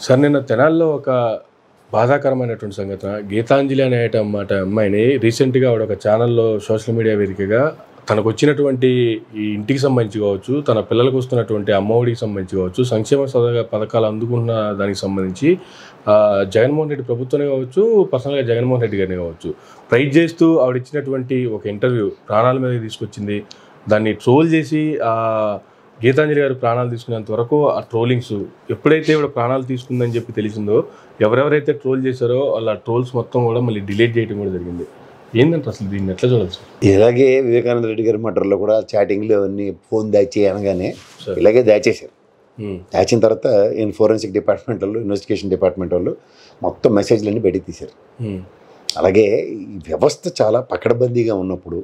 Sir నిన్న తెనాల్లో ఒక బాధాకరమైనటువంటి సంఘటన, గీతాంజలి అనేటమాట అమ్మాయిని రీసెంట్గా ఆవిడ ఒక ఛానల్లో సోషల్ మీడియా వేదికగా తనకు వచ్చినటువంటి ఈ ఇంటికి సంబంధించి కావచ్చు, తన పిల్లలకు వస్తున్నటువంటి అమ్మఒడికి సంబంధించి కావచ్చు, సంక్షేమ పథకాలు అందుకున్న దానికి సంబంధించి జగన్మోహన్ రెడ్డి ప్రభుత్వమే కావచ్చు, పర్సనల్గా జగన్మోహన్ రెడ్డి గారిని కావచ్చు ప్రైజ్ చేస్తూ ఆవిడ ఇచ్చినటువంటి ఒక ఇంటర్వ్యూ ప్రాణాల మీద తీసుకొచ్చింది. దాన్ని ట్రోల్ చేసి గీతాంజలి గారు ప్రాణాలు తీసుకునేంత వరకు ఆ ట్రోలింగ్స్, ఎప్పుడైతే ఇవిడ ప్రాణాలు తీసుకుందని చెప్పి తెలిసిందో ఎవరెవరైతే ట్రోల్ చేశారో వాళ్ళ ట్రోల్స్ మొత్తం కూడా మళ్ళీ డిలీట్ చేయడం కూడా జరిగింది. ఏంటంటే అసలు దీన్ని ఎట్లా చూడవచ్చు? ఇలాగే వివేకానంద రెడ్డి గారి మటర్లో కూడా చాటింగ్లు అవన్నీ ఫోన్ దాచి అనగానే ఇలాగే దాచేశారు. దాచిన తర్వాత ఫోరెన్సిక్ డిపార్ట్మెంట్ వాళ్ళు, ఇన్వెస్టిగేషన్ డిపార్ట్మెంట్ వాళ్ళు మొత్తం మెసేజ్లన్నీ బయటికి తీశారు. అలాగే ఈ వ్యవస్థ చాలా పకడ్బందీగా ఉన్నప్పుడు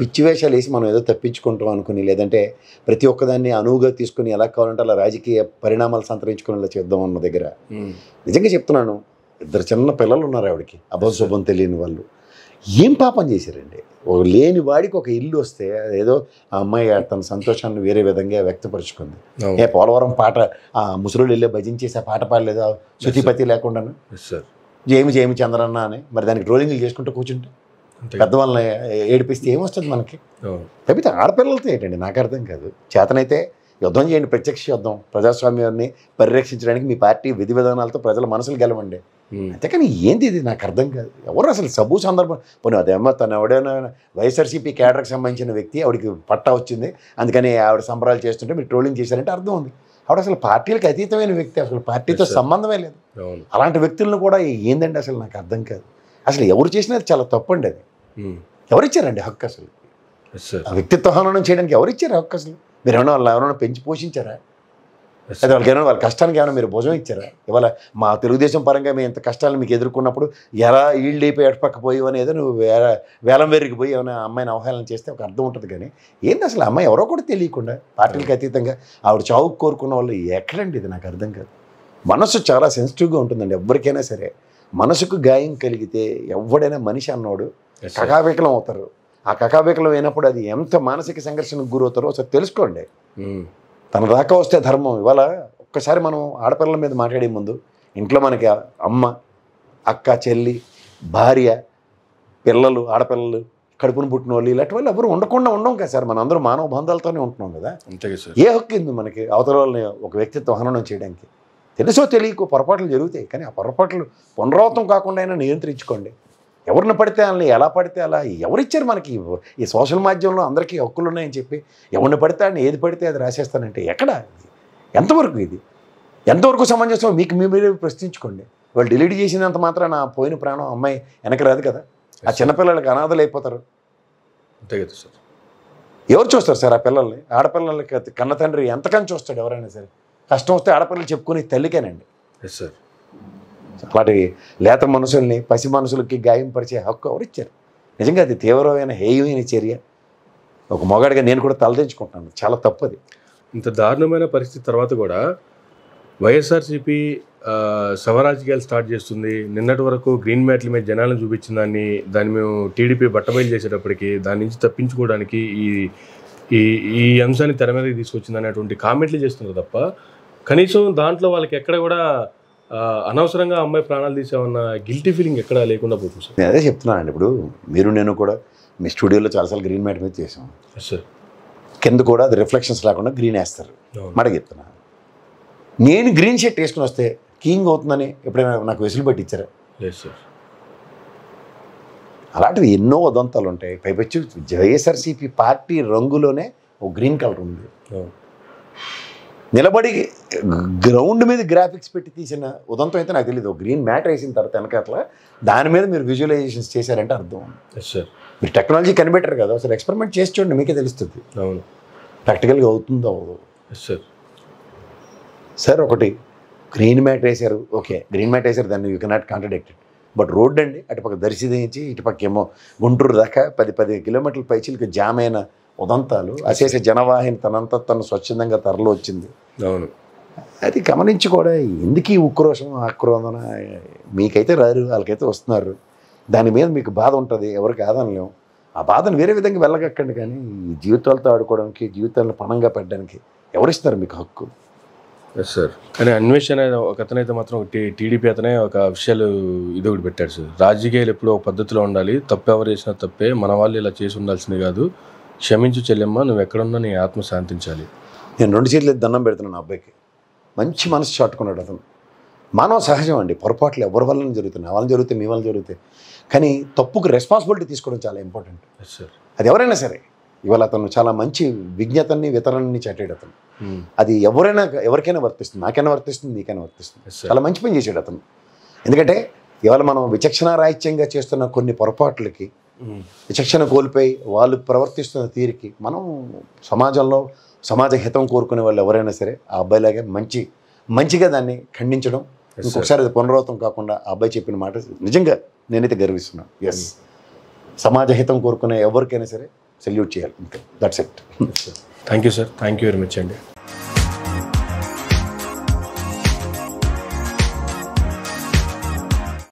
పిచ్చి వేషాలు వేసి మనం ఏదో తప్పించుకుంటాం అనుకుని, లేదంటే ప్రతి ఒక్కదాన్ని అనువుగా తీసుకుని ఎలా కావాలంటే అలా రాజకీయ పరిణామాలు సంతరించుకునేలా చేద్దాం అన్న దగ్గర నిజంగా చెప్తున్నాను, 2 చిన్న పిల్లలు ఉన్నారు ఆవిడకి, అభశుభం తెలియని వాళ్ళు. ఏం పాపం చేశారండి? లేని వాడికి ఒక ఇల్లు వస్తే ఏదో ఆ అమ్మాయి తన సంతోషాన్ని వేరే విధంగా వ్యక్తపరుచుకుంది. పోలవరం పాట ఆ ముసలోళ్ళు వెళ్ళే భజించేసి ఆ పాట పాడలేదు శృతిపతి లేకుండా, జేమి జేమి చంద్రన్న అని. మరి దానికి ట్రోలింగ్లు చేసుకుంటూ కూర్చుంటే పెద్దవాళ్ళని ఏడిపిస్తే ఏమొస్తుంది మనకి? తప్పితే ఆడపిల్లలతో ఏంటండి నాకు అర్థం కాదు. చేతనైతే యుద్ధం చేయండి, ప్రత్యక్ష యుద్ధం, ప్రజాస్వామ్యాన్ని పరిరక్షించడానికి మీ పార్టీ విధి విధానాలతో ప్రజల మనసులు గెలవండి. అంతేకాని ఏంది ఇది నాకు అర్థం కాదు. ఎవరు అసలు సబు సందర్భం పోనీ అదేమో తను ఎవడైనా వైఎస్ఆర్సీపీ క్యాడర్కి సంబంధించిన వ్యక్తి, ఆవిడకి పట్టా వచ్చింది అందుకని ఆవిడ సంబరాలు చేస్తుంటే మీరు ట్రోలింగ్ చేశారంటే అర్థం ఉంది. ఆవిడ అసలు పార్టీలకు అతీతమైన వ్యక్తి, అసలు పార్టీతో సంబంధమే లేదు. అలాంటి వ్యక్తులను కూడా ఏందండి అసలు నాకు అర్థం కాదు. అసలు ఎవరు చేసినది చాలా తప్పండి. అది ఎవరిచ్చారండి హక్కు? అసలు ఆ వ్యక్తిత్వ హననం చేయడానికి ఎవరిచ్చారు హక్కు? అసలు మీరు ఏమన్నా వాళ్ళు ఎవరైనా పెంచి పోషించారా? అయితే వాళ్ళకి ఏమైనా వాళ్ళ కష్టానికి ఏమైనా మీరు భుజం ఇచ్చారా? ఇవాళ మా తెలుగుదేశం పరంగా మేము ఇంత కష్టాలు మీకు ఎదుర్కొన్నప్పుడు ఎలా ఈళ్ళు అయిపోయి ఎడపక్కపోయి అనేది నువ్వు వేలం వేరికి పోయి ఏమైనా అమ్మాయిని అవహేళన చేస్తే ఒక అర్థం ఉంటుంది. కానీ ఏంటి అసలు అమ్మాయి ఎవరో కూడా తెలియకుండా పార్టీలకు అతీతంగా ఆవిడ చావుకు కోరుకున్న వాళ్ళు ఎక్కడండి? ఇది నాకు అర్థం కాదు. మనసు చాలా సెన్సిటివ్గా ఉంటుందండి ఎవరికైనా సరే. మనసుకు గాయం కలిగితే ఎవడైనా మనిషి అన్నోడు కకావికలం అవుతారు. ఆ కకావికలం అయినప్పుడు అది ఎంత మానసిక సంఘర్షణకు గురవుతారో ఒకసారి తెలుసుకోండి. తన దాకా వస్తే ధర్మం. ఇవాళ ఒక్కసారి మనం ఆడపిల్లల మీద మాట్లాడే ముందు ఇంట్లో మనకి అమ్మ, అక్క, చెల్లి, భార్య, పిల్లలు, ఆడపిల్లలు, కడుపును పుట్టిన వాళ్ళు ఇలాంటి వాళ్ళు ఎవరు ఉండకుండా ఉండం కదా సార్. మన అందరూ మానవ బంధాలతోనే ఉంటున్నాం కదా. ఏ హక్కు ఉంది మనకి అవతల వాళ్ళని ఒక వ్యక్తిత్వ హననం చేయడానికి? తెలుసో తెలియకో పొరపాట్లు జరుగుతాయి, కానీ ఆ పొరపాట్లు పునరావృతం కాకుండా అయినా నియంత్రించుకోండి. ఎవరిని పడితే వాళ్ళని ఎలా పడితే అలా ఎవరిచ్చారు మనకి? ఈ సోషల్ మాధ్యమంలో అందరికీ హక్కులు ఉన్నాయని చెప్పి ఎవరిని పడితే అని ఏది పడితే అది రాసేస్తానంటే ఎక్కడ? ఎంతవరకు ఇది? ఎంతవరకు సమంజసం? మీకు మీరు ప్రశ్నించుకోండి. వాళ్ళు డిలీట్ చేసినంత మాత్రం నా పోయిన ప్రాణం అమ్మాయి వెనక రాదు కదా. ఆ చిన్నపిల్లలకి అనాథలు అయిపోతారు. అంతే కదా సార్. ఎవరు చూస్తారు సార్ ఆ పిల్లల్ని? ఆడపిల్లలకి కన్న తండ్రి ఎంతకని చూస్తాడు ఎవరైనా సరే. కష్టం వస్తే ఆడపిల్లలు చెప్పుకుని తల్లికేనండి. సార్ అలాంటి లేత మనుషుల్ని, పసి మనుషులకి గాయం పరిచే హక్కు ఎవరిచ్చారు? నిజంగా అది తీవ్రమైన హేయమైన చర్య. ఒక మొగాడిగా నేను కూడా తలదించుకుంటున్నాను. చాలా తప్పది. ఇంత దారుణమైన పరిస్థితి తర్వాత కూడా వైఎస్ఆర్సీపీ శవరాజకీయాలు స్టార్ట్ చేస్తుంది. నిన్నటి వరకు గ్రీన్ మ్యాట్ల మీద జనాలను చూపించిన దాన్ని మేము టీడీపీ బట్టబయలు చేసేటప్పటికి దాని నుంచి తప్పించుకోవడానికి ఈ అంశాన్ని తెర మీదకి తీసుకొచ్చింది అనేటువంటి కామెంట్లు చేస్తున్నారు తప్ప కనీసం దాంట్లో వాళ్ళకి ఎక్కడ కూడా అనవసరంగా అమ్మాయి ప్రాణాలు తీసామన్న గిల్టీ ఫీలింగ్ ఎక్కడ లేకుండా పోతుంది సార్. నేను అదే చెప్తున్నానండి. ఇప్పుడు మీరు నేను కూడా మీ స్టూడియోలో చాలాసార్లు గ్రీన్ మ్యాట్ మీద చేసాం సార్. కింద కూడా అది రిఫ్లెక్షన్స్ లేకుండా గ్రీన్ వేస్తారు. మాట చెప్తున్నాను, నేను గ్రీన్ షర్ట్ వేసుకుని వస్తే కీయింగ్ అవుతుందని ఎప్పుడైనా నాకు వెసులు పట్టించారా? లేదు సార్. అలాంటివి ఎన్నో ఉదంతాలు ఉంటాయి. పైపచ్చి వైఎస్ఆర్సీపీ పార్టీ రంగులోనే ఒక గ్రీన్ కలర్ ఉంది. నిలబడి గ్రౌండ్ మీద గ్రాఫిక్స్ పెట్టి తీసిన ఉదంతం అయితే నాకు తెలియదు. గ్రీన్ మ్యాట్ వేసిన తర్వాత వెనకట్ల దాని మీద మీరు విజువలైజేషన్స్ చేశారంటే అర్థం. మీరు టెక్నాలజీ కనిపెట్టారు కదా, ఒకసారి ఎక్స్పెరిమెంట్ చేసి చూడండి, మీకే తెలుస్తుంది. అవును, ప్రాక్టికల్గా అవుతుందో అవ్వదు సార్. ఒకటి గ్రీన్ మ్యాట్ వేశారు, ఓకే గ్రీన్ మ్యాట్ వేశారు, దాన్ని you cannot contradict. But road అండి, అటుపక్క దర్శించి ఇటుపక్క ఏమో గుంటూరు దాకా 10 కిలోమీటర్ల పైచీలకు జామ్ అయిన ఉదంతాలు, అశేష జనవాహిని తనంతా తను స్వచ్ఛందంగా తరలి వచ్చింది. అవును, అది గమనించి కూడా ఎందుకు ఈ ఉక్రోషం ఆక్రోధన? మీకైతే రారు, వాళ్ళకైతే వస్తున్నారు. దాని మీద మీకు బాధ ఉంటుంది, ఎవరికి ఆదనలేము. ఆ బాధను వేరే విధంగా వెళ్ళగక్కండి. కానీ ఈ జీవితాలతో ఆడుకోవడానికి, జీవితాలను పణంగా పెట్టడానికి ఎవరిస్తున్నారు మీకు హక్కు? Yes sir. కానీ అన్వేషణ ఒక అతనైతే మాత్రం టీడీపీ అతనే ఒక విషయాలు ఇది ఒకటి పెట్టాడు సార్. రాజకీయాలు ఎప్పుడూ ఒక పద్ధతిలో ఉండాలి, తప్పు ఎవరు చేసినా తప్పే, మన వాళ్ళు ఇలా చేసి ఉండాల్సింది కాదు, క్షమించు చెల్లెమ్మ, నువ్వు ఎక్కడున్నా నీ ఆత్మ శాంతించాలి. నేను 2 చేతులు దండం పెడుతున్నాను ఆ అబ్బాయికి. మంచి మనసు చాటుకున్నాడు అతను. మానవ సహజం అండి, పొరపాట్లు ఎవరి వల్ల జరుగుతున్నాయి, వాళ్ళని జరుగుతాయి, మీ వల్ల జరుగుతాయి. కానీ తప్పుకు రెస్పాన్సిబిలిటీ తీసుకోవడం చాలా ఇంపార్టెంట్. Yes sir. అది ఎవరైనా సరే. ఇవాళ అతను చాలా మంచి విజ్ఞతని వితరణని చాటాడు అతను. అది ఎవరికైనా వర్తిస్తుంది, నాకైనా వర్తిస్తుంది, నీకైనా వర్తిస్తుంది. చాలా మంచి పని చేశాడు అతను. ఎందుకంటే ఇవాళ మనం విచక్షణారాహిత్యంగా చేస్తున్న కొన్ని పొరపాట్లకి, విచక్షణ కోల్పోయి వాళ్ళు ప్రవర్తిస్తున్న తీరికి మనం సమాజంలో సమాజ హితం కోరుకునే వాళ్ళు ఎవరైనా సరే ఆ అబ్బాయిలాగే మంచిగా దాన్ని ఖండించడం, ఇంకొకసారి అది పునరావృతం కాకుండా ఆ అబ్బాయి చెప్పిన మాట నిజంగా నేనైతే గర్విస్తున్నాను. ఎస్, సమాజ హితం కోరుకునే ఎవరికైనా సరే సెల్యూట్ చేయాలి. That's it. Thank you sir. Thank you very much అండి.